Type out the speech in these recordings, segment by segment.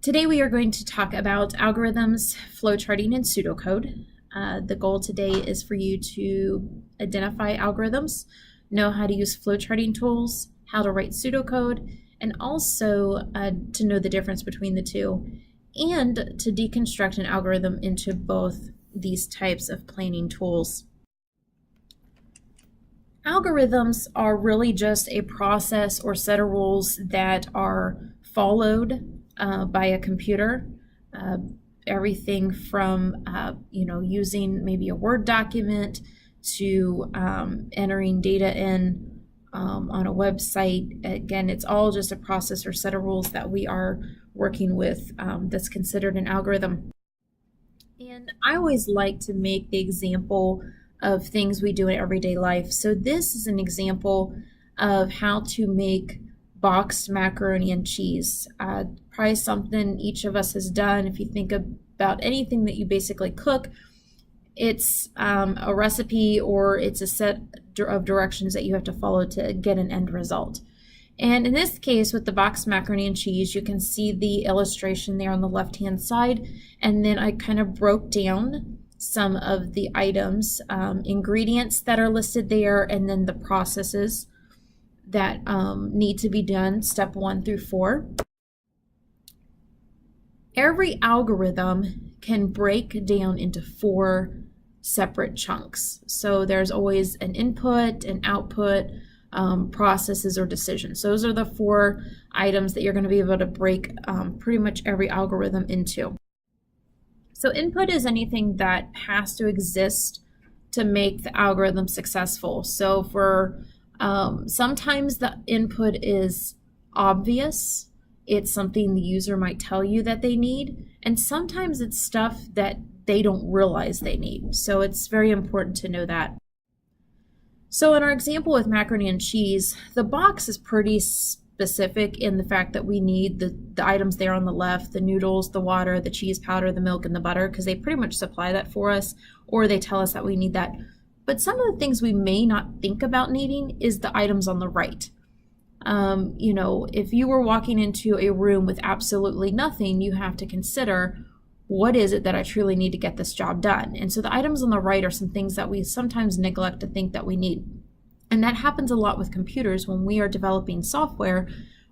Today we are going to talk about algorithms, flowcharting, and pseudocode. The goal today is for you to identify algorithms, know how to use flowcharting tools, how to write pseudocode, and also to know the difference between the two, and to deconstruct an algorithm into both these types of planning tools. Algorithms are really just a process or set of rules that are followed by a computer. Everything from using maybe a Word document to entering data in on a website. Again, it's all just a process or set of rules that we are working with that's considered an algorithm. And I always like to make the example of things we do in everyday life. So this is an example of how to make boxed macaroni and cheese. Probably something each of us has done. If you think about anything that you basically cook, it's a recipe or it's a set of directions that you have to follow to get an end result. And in this case, with the boxed macaroni and cheese, you can see the illustration there on the left-hand side. And then I kind of broke down some of the items, ingredients that are listed there, and then the processes that need to be done, step 1 through 4. Every algorithm can break down into 4 separate chunks. So there's always an input, an output, processes, or decisions. Those are the 4 items that you're going to be able to break pretty much every algorithm into. So input is anything that has to exist to make the algorithm successful. So for sometimes the input is obvious. It's something the user might tell you that they need, and sometimes it's stuff that they don't realize they need. So it's very important to know that. So in our example with macaroni and cheese, the box is pretty specific in the fact that we need the items there on the left, the noodles, the water, the cheese powder, the milk, and the butter, because they pretty much supply that for us, or they tell us that we need that. But some of the things we may not think about needing is the items on the right. If you were walking into a room with absolutely nothing, you have to consider, what is it that I truly need to get this job done? And so the items on the right are some things that we sometimes neglect to think that we need. And that happens a lot with computers. When we are developing software,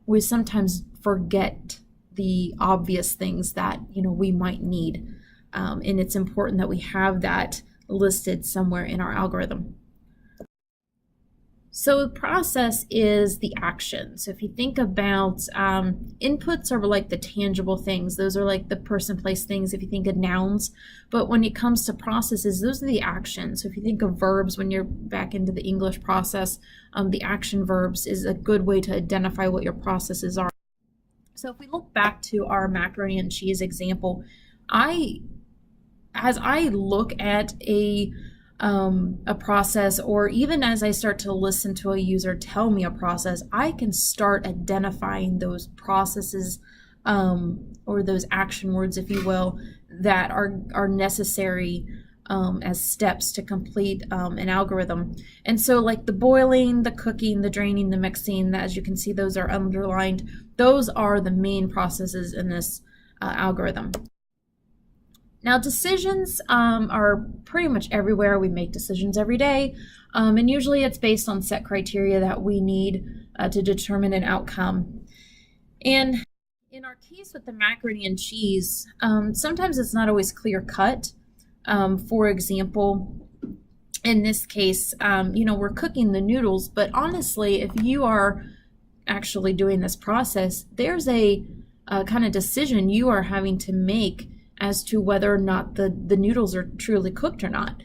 we sometimes forget the obvious things that we might need. And it's important that we have that listed somewhere in our algorithm. So the process is the action. So if you think about inputs are like the tangible things. Those are like the person, place, things if you think of nouns. But when it comes to processes, those are the actions. So if you think of verbs, when you're back into the English process, the action verbs is a good way to identify what your processes are. So if we look back to our macaroni and cheese example, as I look at a process, or even as I start to listen to a user tell me a process, I can start identifying those processes or those action words, if you will, that are necessary as steps to complete an algorithm. And so like the boiling, the cooking, the draining, the mixing, as you can see, those are underlined. Those are the main processes in this algorithm. Now, decisions are pretty much everywhere. We make decisions every day, and usually it's based on set criteria that we need to determine an outcome. And in our case with the macaroni and cheese, sometimes it's not always clear cut. For example, in this case, we're cooking the noodles, but honestly, if you are actually doing this process, there's a kind of decision you are having to make as to whether or not the noodles are truly cooked or not.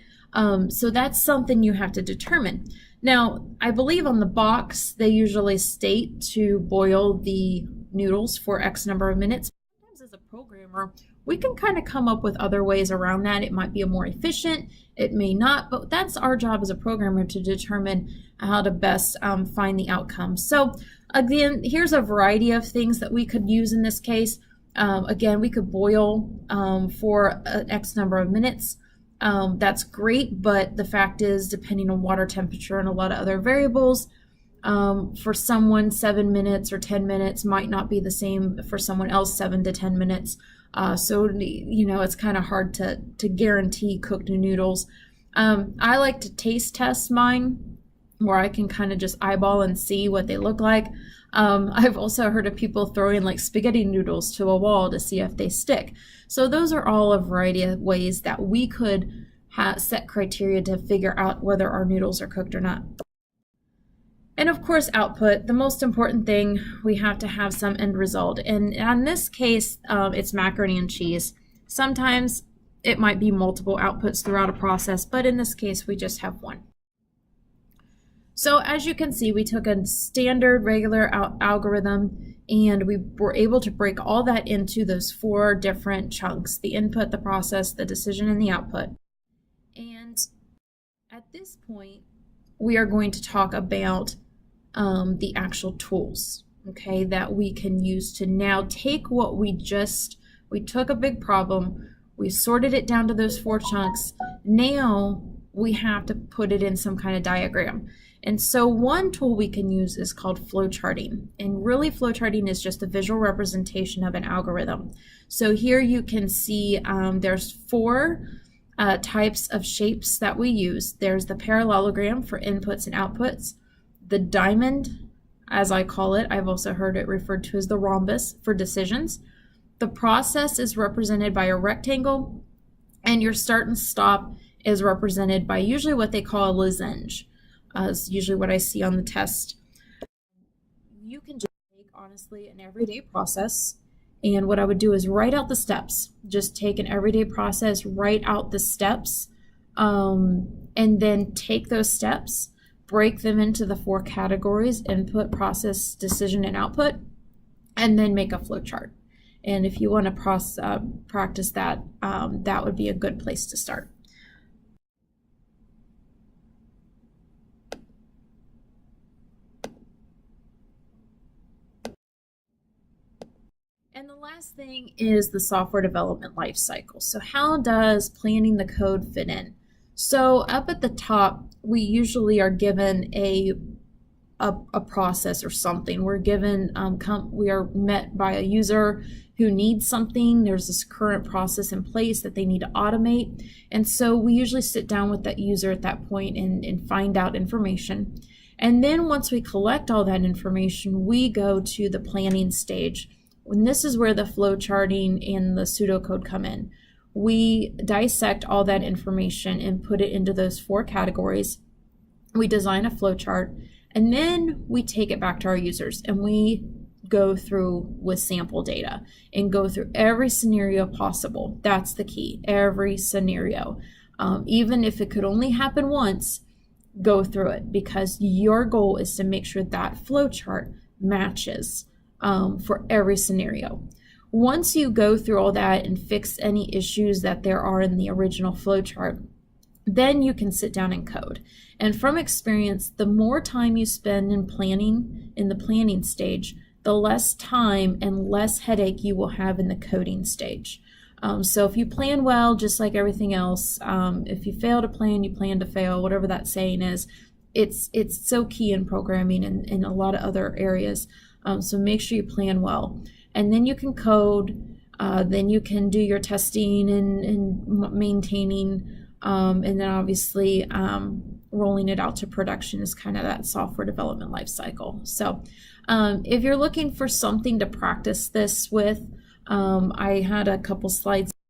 So that's something you have to determine. Now, I believe on the box, they usually state to boil the noodles for X number of minutes. Sometimes as a programmer, we can kind of come up with other ways around that. It might be a more efficient, it may not, but that's our job as a programmer to determine how to best find the outcome. So again, here's a variety of things that we could use in this case. Again, we could boil for an X number of minutes. That's great, but the fact is, depending on water temperature and a lot of other variables, For someone, 7 minutes or 10 minutes might not be the same for someone else, 7 to 10 minutes. So, it's kind of hard to guarantee cooked noodles. I like to taste test mine, where I can kind of just eyeball and see what they look like. I've also heard of people throwing like spaghetti noodles to a wall to see if they stick. So those are all a variety of ways that we could set criteria to figure out whether our noodles are cooked or not. And of course, output, the most important thing, we have to have some end result. And in this case, it's macaroni and cheese. Sometimes it might be multiple outputs throughout a process, but in this case, we just have one. So as you can see, we took a standard regular algorithm and we were able to break all that into those 4 different chunks: the input, the process, the decision, and the output. And at this point, we are going to talk about the actual tools, okay, that we can use to now take what we took a big problem, we sorted it down to those 4 chunks. Now we have to put it in some kind of diagram. And so one tool we can use is called flowcharting. And really, flowcharting is just a visual representation of an algorithm. So here you can see there's 4 types of shapes that we use. There's the parallelogram for inputs and outputs, the diamond, as I call it. I've also heard it referred to as the rhombus for decisions. The process is represented by a rectangle, and your start and stop is represented by usually what they call a lozenge. Is usually what I see on the test. You can just take, honestly, an everyday process, and what I would do is write out the steps. Just take an everyday process, write out the steps, and then take those steps, break them into the 4 categories: input, process, decision, and output, and then make a flow chart. And if you want to practice that, that would be a good place to start. And the last thing is the software development lifecycle. So how does planning the code fit in? So up at the top, we usually are given a process or something. We're given, we are met by a user who needs something. There's this current process in place that they need to automate. And so we usually sit down with that user at that point and find out information. And then once we collect all that information, we go to the planning stage. And this is where the flow charting and the pseudocode come in. We dissect all that information and put it into those 4 categories. We design a flow chart, and then we take it back to our users and we go through with sample data and go through every scenario possible. That's the key, every scenario. Even if it could only happen once, go through it, because your goal is to make sure that flow chart matches for every scenario. Once you go through all that and fix any issues that there are in the original flowchart, then you can sit down and code. And from experience, the more time you spend in planning, in the planning stage, the less time and less headache you will have in the coding stage. So if you plan well, just like everything else, if you fail to plan, you plan to fail, whatever that saying is, it's so key in programming and in a lot of other areas. So make sure you plan well. And then you can code, then you can do your testing and maintaining, and then obviously rolling it out to production is kind of that software development life cycle. So if you're looking for something to practice this with, I had a couple slides